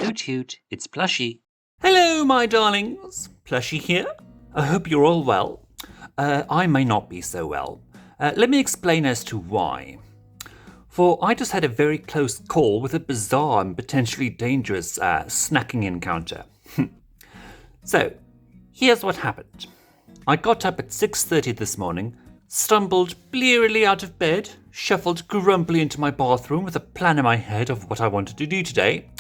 Hoot hoot, it's Plushy. Hello, my darlings. Plushy here. I hope you're all well. I may not be so well. Let me explain as to why. For I just had a very close call with a bizarre and potentially dangerous snacking encounter. So, here's what happened. I got up at 6:30 this morning, stumbled blearily out of bed, shuffled grumpily into my bathroom with a plan in my head of what I wanted to do today,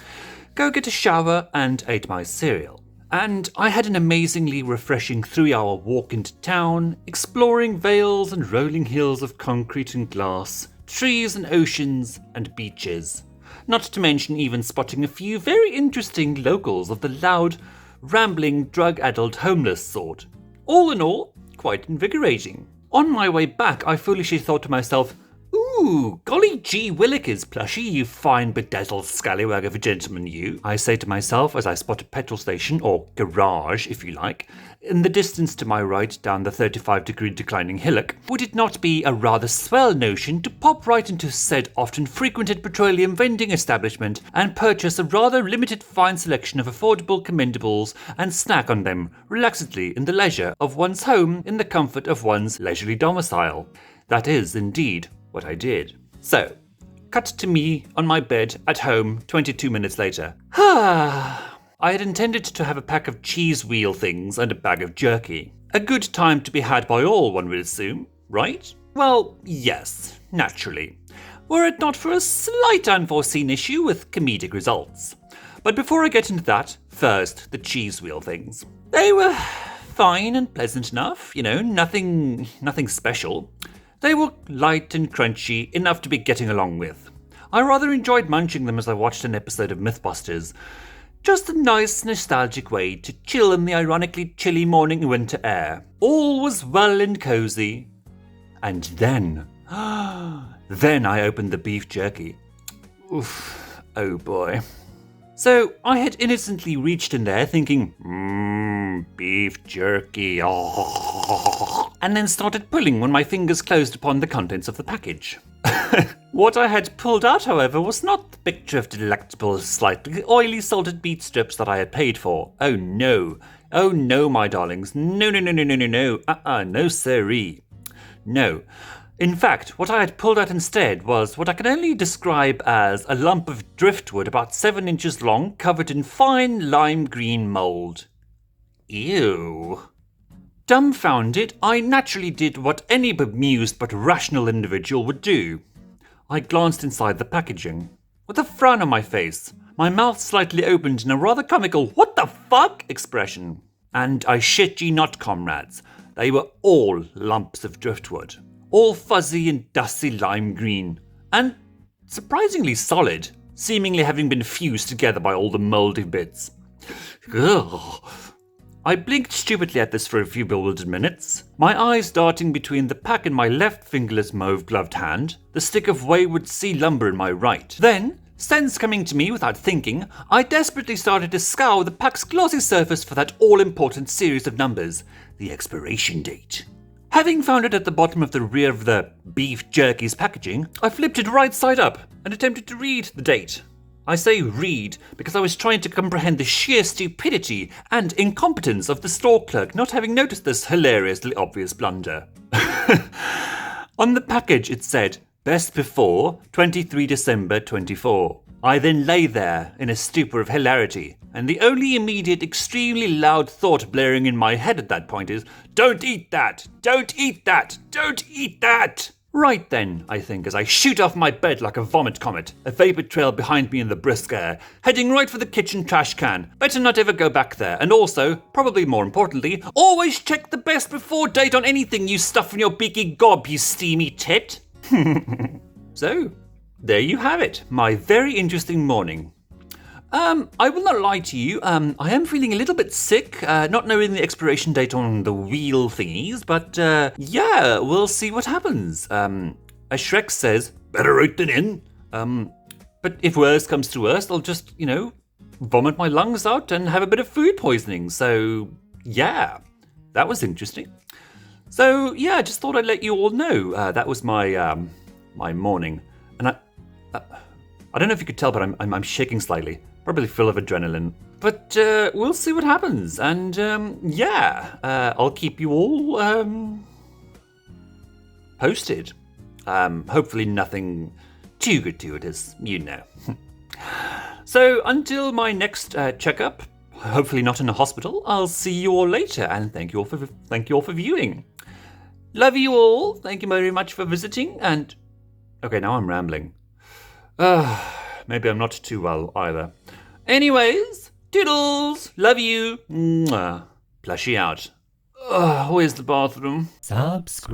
go get a shower, and ate my cereal. And I had an amazingly refreshing 3-hour walk into town, exploring vales and rolling hills of concrete and glass, trees and oceans and beaches. Not to mention even spotting a few very interesting locals of the loud, rambling, drug-addled homeless sort. All in all, quite invigorating. On my way back, I foolishly thought to myself, "Ooh, golly gee willikers, Plushy, you fine bedazzled scallywag of a gentleman you," I say to myself as I spot a petrol station, or garage if you like, in the distance to my right down the 35-degree declining hillock. Would it not be a rather swell notion to pop right into said often frequented petroleum vending establishment and purchase a rather limited fine selection of affordable commendables and snack on them relaxedly in the leisure of one's home in the comfort of one's leisurely domicile? That is, indeed, what I did. So, cut to me on my bed at home 22 minutes later. I had intended to have a pack of cheese wheel things and a bag of jerky. A good time to be had by all, one would assume, right? Well, yes, naturally. Were it not for a slight unforeseen issue with comedic results. But before I get into that, first, the cheese wheel things. They were fine and pleasant enough, nothing special. They were light and crunchy, enough to be getting along with. I rather enjoyed munching them as I watched an episode of Mythbusters. Just a nice, nostalgic way to chill in the ironically chilly morning winter air. All was well and cozy. And then I opened the beef jerky. Oof, oh boy. So I had innocently reached in there thinking, beef jerky, and then started pulling when my fingers closed upon the contents of the package. What I had pulled out, however, was not the picture of delectable, slightly oily salted beet strips that I had paid for. Oh no, my darlings, no, no siree. No. In fact, what I had pulled out instead was what I can only describe as a lump of driftwood about 7 inches long, covered in fine lime green mould. Ew. Dumbfounded, I naturally did what any bemused but rational individual would do. I glanced inside the packaging, with a frown on my face, my mouth slightly opened in a rather comical "what the fuck" expression. And I shit ye not, comrades, they were all lumps of driftwood. All fuzzy and dusty lime green, and surprisingly solid, seemingly having been fused together by all the mouldy bits. Ugh. I blinked stupidly at this for a few bewildered minutes, my eyes darting between the pack in my left fingerless mauve-gloved hand, the stick of wayward sea lumber in my right. Then, sense coming to me without thinking, I desperately started to scour the pack's glossy surface for that all-important series of numbers, the expiration date. Having found it at the bottom of the rear of the beef jerky's packaging, I flipped it right side up and attempted to read the date. I say read because I was trying to comprehend the sheer stupidity and incompetence of the store clerk not having noticed this hilariously obvious blunder. On the package it said, "Best before 23 December 24. I then lay there in a stupor of hilarity, and the only immediate, extremely loud thought blaring in my head at that point is, "Don't eat that! Don't eat that! Don't eat that!" Right then, I think, as I shoot off my bed like a vomit comet, a vapor trail behind me in the brisk air, heading right for the kitchen trash can. Better not ever go back there, and also, probably more importantly, always check the best before date on anything you stuff in your beaky gob, you steamy tit. So, there you have it, my very interesting morning. I will not lie to you, I am feeling a little bit sick, not knowing the expiration date on the wheel thingies, but yeah, we'll see what happens. As Shrek says, better out than in. But if worse comes to worst, I'll just, vomit my lungs out and have a bit of food poisoning. So, yeah, that was interesting. So, yeah, I just thought I'd let you all know that was my my morning. And I don't know if you could tell, but I'm shaking slightly. Probably full of adrenaline. But we'll see what happens. And I'll keep you all posted. Hopefully nothing too gratuitous, you know. So until my next checkup, hopefully not in a hospital, I'll see you all later, and thank you all for viewing. Love you all. Thank you very much for visiting. And okay, now I'm rambling. Maybe I'm not too well either. Anyways, toodles. Love you. Mwah. Plushie out. Where's the bathroom? Subscribe.